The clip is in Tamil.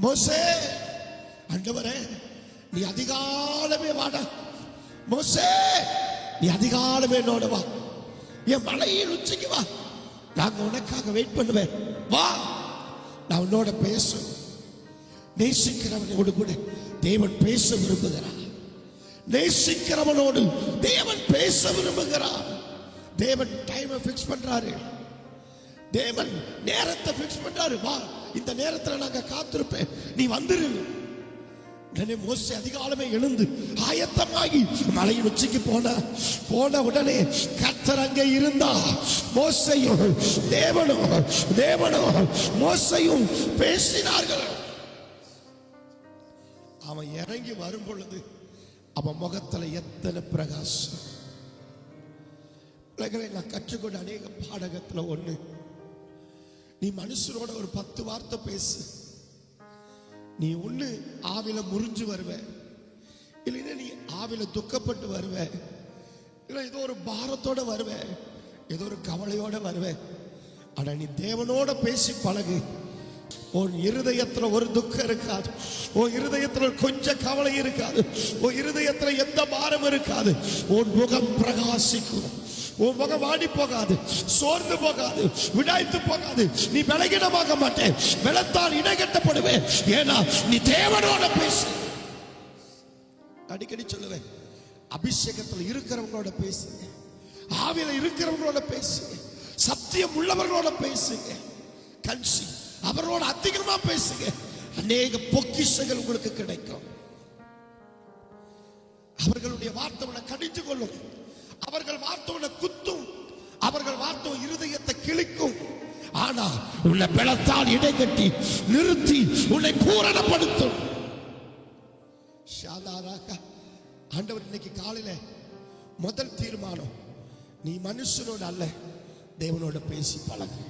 மோசே, ஆண்டவரே நீ அதிகாலமே வாடா, மோசே நீ அதிகாலமே என்னோட வா, என் மலையின் உச்சிக்கு வா, நாங்க உனக்காக வெயிட் பண்ணுவேன், வா நான் உன்னோட பேசு. நேசிக்கிறவனோடு கூட தேவன் பேச விரும்புகிறார். நேசிக்கிறவனோடு தேவன் பேச விரும்புகிறார். தேவன் டைமை பிக்ஸ் பண்றாரு, தேவன் நேரத்தை பிக்ஸ் பண்றாரு. வா, இந்த நேரத்துல நாங்க காத்திருப்பேன், நீ வந்துரு. மோசே அதிகாலமே எழுந்து ஆயத்தமாகி மலையின் உச்சிக்கு போன உடனே கர்த்தர் அங்கே இருந்தா. மோசையும் தேவனும் மோசையும் பேசினார்கள். அவன் இறங்கி வரும் பொழுது அவன் முகத்துல எத்தனை பிரகாசம். நான் கற்றுக்கொண்ட அநேக பாடகத்துல ஒண்ணு, நீ மனுஷனோட ஒரு 10 வார்த்தை பேசு, நீ ஒண்ணு ஆவில முறிஞ்சு வருவ, இல்லைன்னா நீ ஆவில துக்கப்பட்டு வருவ, இல்ல ஏதோ ஒரு பாரத்தோட வருவ, ஏதோ ஒரு கவலையோட வருவ. ஆனா நீ தேவனோட பேசி பழகு, உன் இருதயத்துல ஒரு துக்கம் இருக்காது, உன் இருதயத்துல கொஞ்சம் கவலை இருக்காது, உன் இருதயத்துல எந்த பாரம் இருக்காது. உன் முகம் பிரகாசிக்கும், உன் முகம் வாடி போகாது, சோர்ந்து போகாது, விடாய்த்து போகாது. நீ பலகீனமாக மாட்டேன், பலத்தால் இடைகட்டப்படுவேன். ஏன்னா நீ தேவனோட பேசு. அடிக்கடி சொல்லுவேன், அபிஷேகத்தில் இருக்கிறவங்களோட பேசுங்க, ஆவியில இருக்கிறவங்களோட பேசுங்க, சத்தியம் உள்ளவர்களோட பேசுங்க, கன்சி அவரோட அதிகமா பேசுங்க. அநேக பொக்கிஷங்கள் உங்களுக்கு கிடைக்கும். அவர்களுடைய வார்த்தை கடித்து கொள்ளும், அவர்கள் வார்த்தை குத்தும், அவர்கள் வார்த்தை இருதயத்தை கிழிக்கும். ஆனா உன்னை பலத்தால் இடைகட்டி நிறுத்தி உன்னை பூரணப்படுத்தும். ஆண்டவர் இன்னைக்கு காலையில முதல் தீர்மானம், நீ மனுஷனோட அல்ல தேவனோட பேசி பழகு.